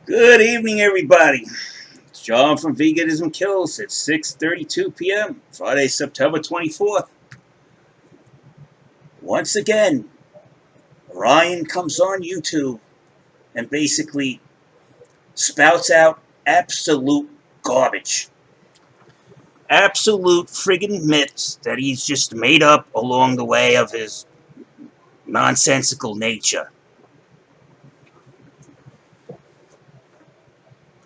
Good evening, everybody. It's John from Veganism KILLS at 6:32 p.m. Friday, September 24th. Once again, Ryan comes on YouTube and basically spouts out absolute garbage. Absolute friggin' myths that he's just made up along the way of his nonsensical nature.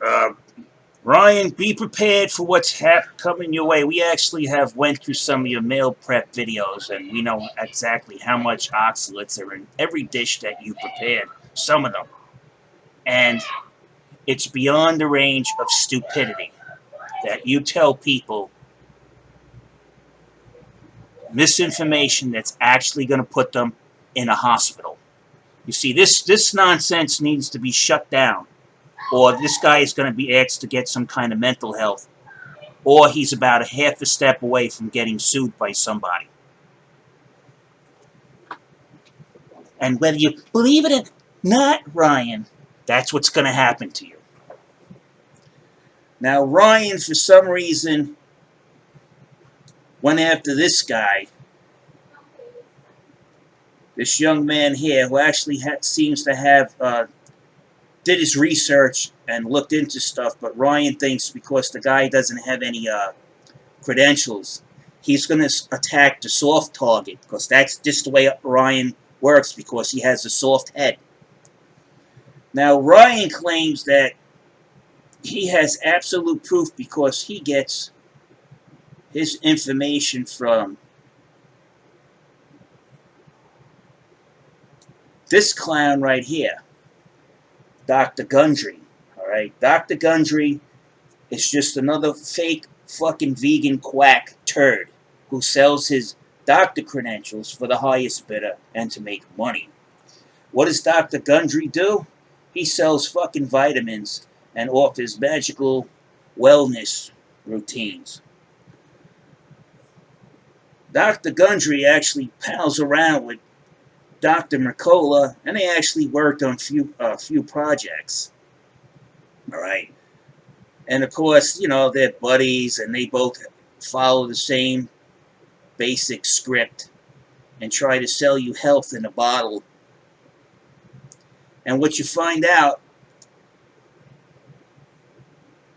Uh, Ryan, be prepared for what's coming your way. We actually have went through some of your meal prep videos, and we know exactly how much oxalates are in every dish that you prepared. Some of them, and it's beyond the range of stupidity that you tell people misinformation that's actually going to put them in a hospital. You see, this nonsense needs to be shut down, or this guy is going to be asked to get some kind of mental health, or he's about a half a step away from getting sued by somebody. And whether you believe it or not, Ryan, that's what's going to happen to you. Now, Ryan, for some reason, went after this guy, this young man here, who actually seems to have did his research and looked into stuff, but Ryan thinks because the guy doesn't have any credentials, he's going to attack the soft target, because that's just the way Ryan works, because he has a soft head. Now, Ryan claims that he has absolute proof because he gets his information from this clown right here, Dr. Gundry. All right, Dr. Gundry is just another fake fucking vegan quack turd who sells his doctor credentials for the highest bidder and to make money. What does Dr. Gundry do? He sells fucking vitamins and offers magical wellness routines. Dr. Gundry actually pals around with Dr. Mercola, and they actually worked on a few projects. All right. And of course, you know, they're buddies and they both follow the same basic script and try to sell you health in a bottle. And what you find out,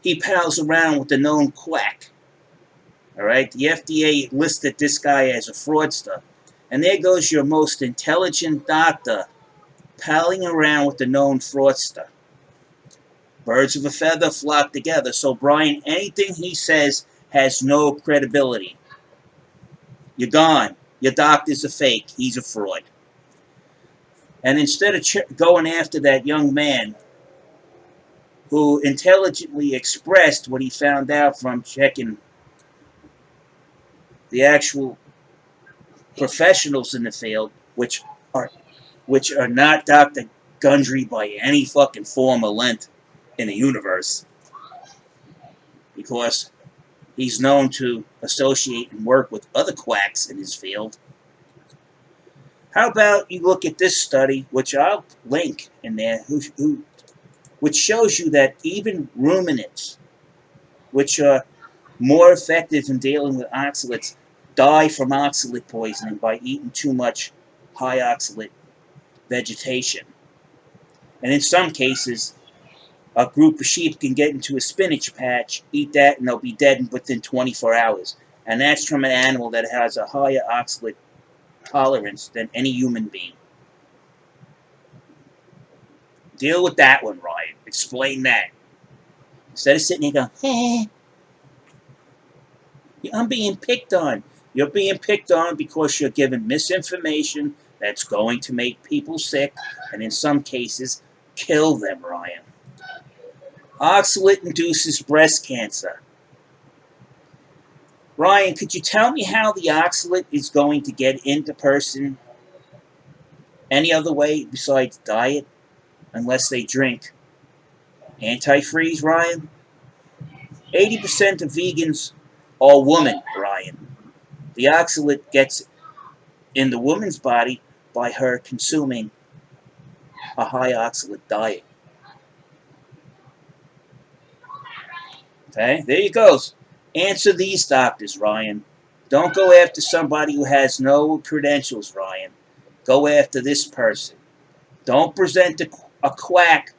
he pals around with the known quack. All right. The FDA listed this guy as a fraudster. And there goes your most intelligent doctor palling around with the known fraudster. Birds of a feather flock together. So, Brian, anything he says has no credibility. You're gone. Your doctor's a fake. He's a fraud. And instead of going after that young man who intelligently expressed what he found out from checking the actual professionals in the field, which are not Dr. Gundry by any fucking form or length in the universe, because he's known to associate and work with other quacks in his field. How about you look at this study, which I'll link in there, which shows you that even ruminants, which are more effective in dealing with oxalates, die from oxalate poisoning by eating too much high oxalate vegetation. And in some cases, a group of sheep can get into a spinach patch, eat that, and they'll be dead within 24 hours. And that's from an animal that has a higher oxalate tolerance than any human being. Deal with that one, Ryan. Explain that. Instead of sitting there going, hey, I'm being picked on. You're being picked on because you're given misinformation that's going to make people sick, and in some cases, kill them, Ryan. Oxalate induces breast cancer. Ryan, could you tell me how the oxalate is going to get into person any other way besides diet, unless they drink antifreeze, Ryan? 80% of vegans are women, Ryan. The oxalate gets in the woman's body by her consuming a high oxalate diet. Okay, there you go. Answer these doctors, Ryan. Don't go after somebody who has no credentials, Ryan. Go after this person. Don't present a quack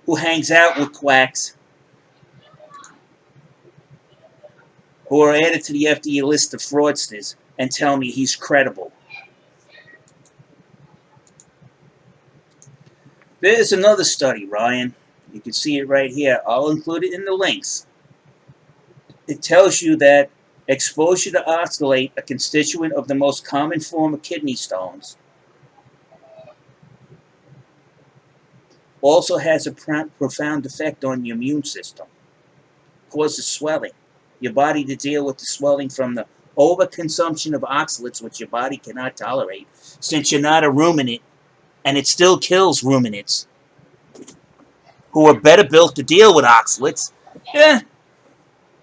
who hangs out with quacks who are added to the FDA list of fraudsters and tell me he's credible. There's another study, Ryan. You can see it right here. I'll include it in the links. It tells you that exposure to oxalate, a constituent of the most common form of kidney stones, also has a profound effect on your immune system. Causes swelling. Your body to deal with the swelling from the overconsumption of oxalates, which your body cannot tolerate, since you're not a ruminant, and it still kills ruminants who are better built to deal with oxalates. Yeah,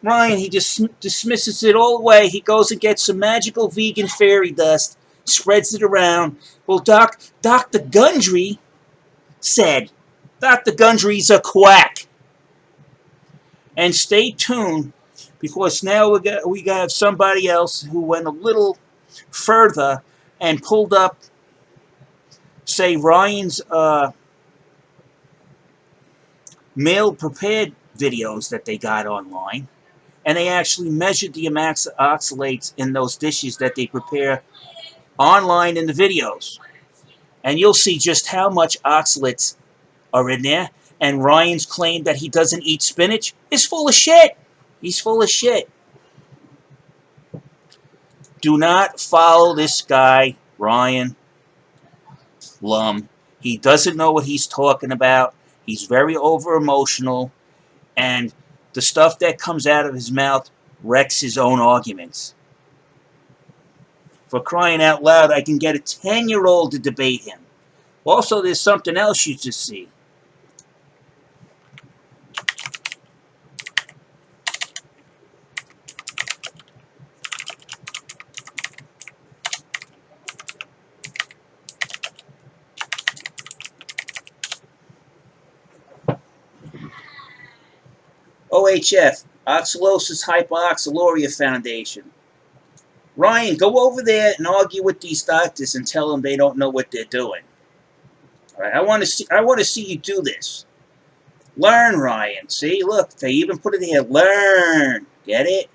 Ryan, he just dismisses it all away. He goes and gets some magical vegan fairy dust, spreads it around. Well, Dr. Gundry said, Dr. Gundry's a quack. And stay tuned, because now we got somebody else who went a little further and pulled up, say, Ryan's meal prepared videos that they got online, and they actually measured the amounts of oxalates in those dishes that they prepare online in the videos. And you'll see just how much oxalates are in there. And Ryan's claim that he doesn't eat spinach is full of shit. He's full of shit. Do not follow this guy, Ryan Lum. He doesn't know what he's talking about. He's very over-emotional. And the stuff that comes out of his mouth wrecks his own arguments. For crying out loud, I can get a 10-year-old to debate him. Also, there's something else you should see. OHF, Oxalosis Hypoxaluria Foundation. Ryan, go over there and argue with these doctors and tell them they don't know what they're doing. All right, I want to see you do this. Learn, Ryan. See, look, they even put it here. Learn. Get it?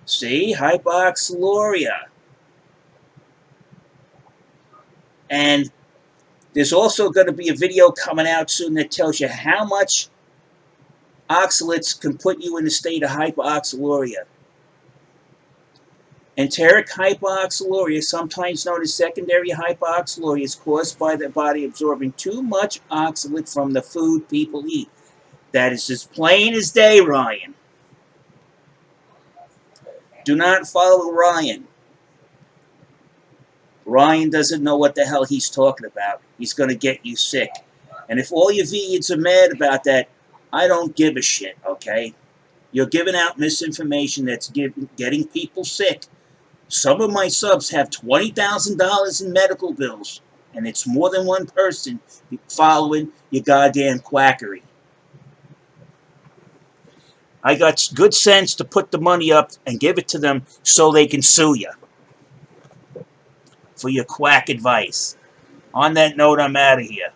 See, hypoxaluria. And there's also going to be a video coming out soon that tells you how much oxalates can put you in a state of hypoxaluria. Enteric hypoxaluria, sometimes known as secondary hypoxaluria, is caused by the body absorbing too much oxalate from the food people eat. That is as plain as day, Ryan. Do not follow Ryan. Ryan doesn't know what the hell he's talking about. He's going to get you sick. And if all your vegans are mad about that, I don't give a shit, okay? You're giving out misinformation that's getting people sick. Some of my subs have $20,000 in medical bills, and it's more than one person following your goddamn quackery. I got good sense to put the money up and give it to them so they can sue you for your quack advice. On that note, I'm out of here.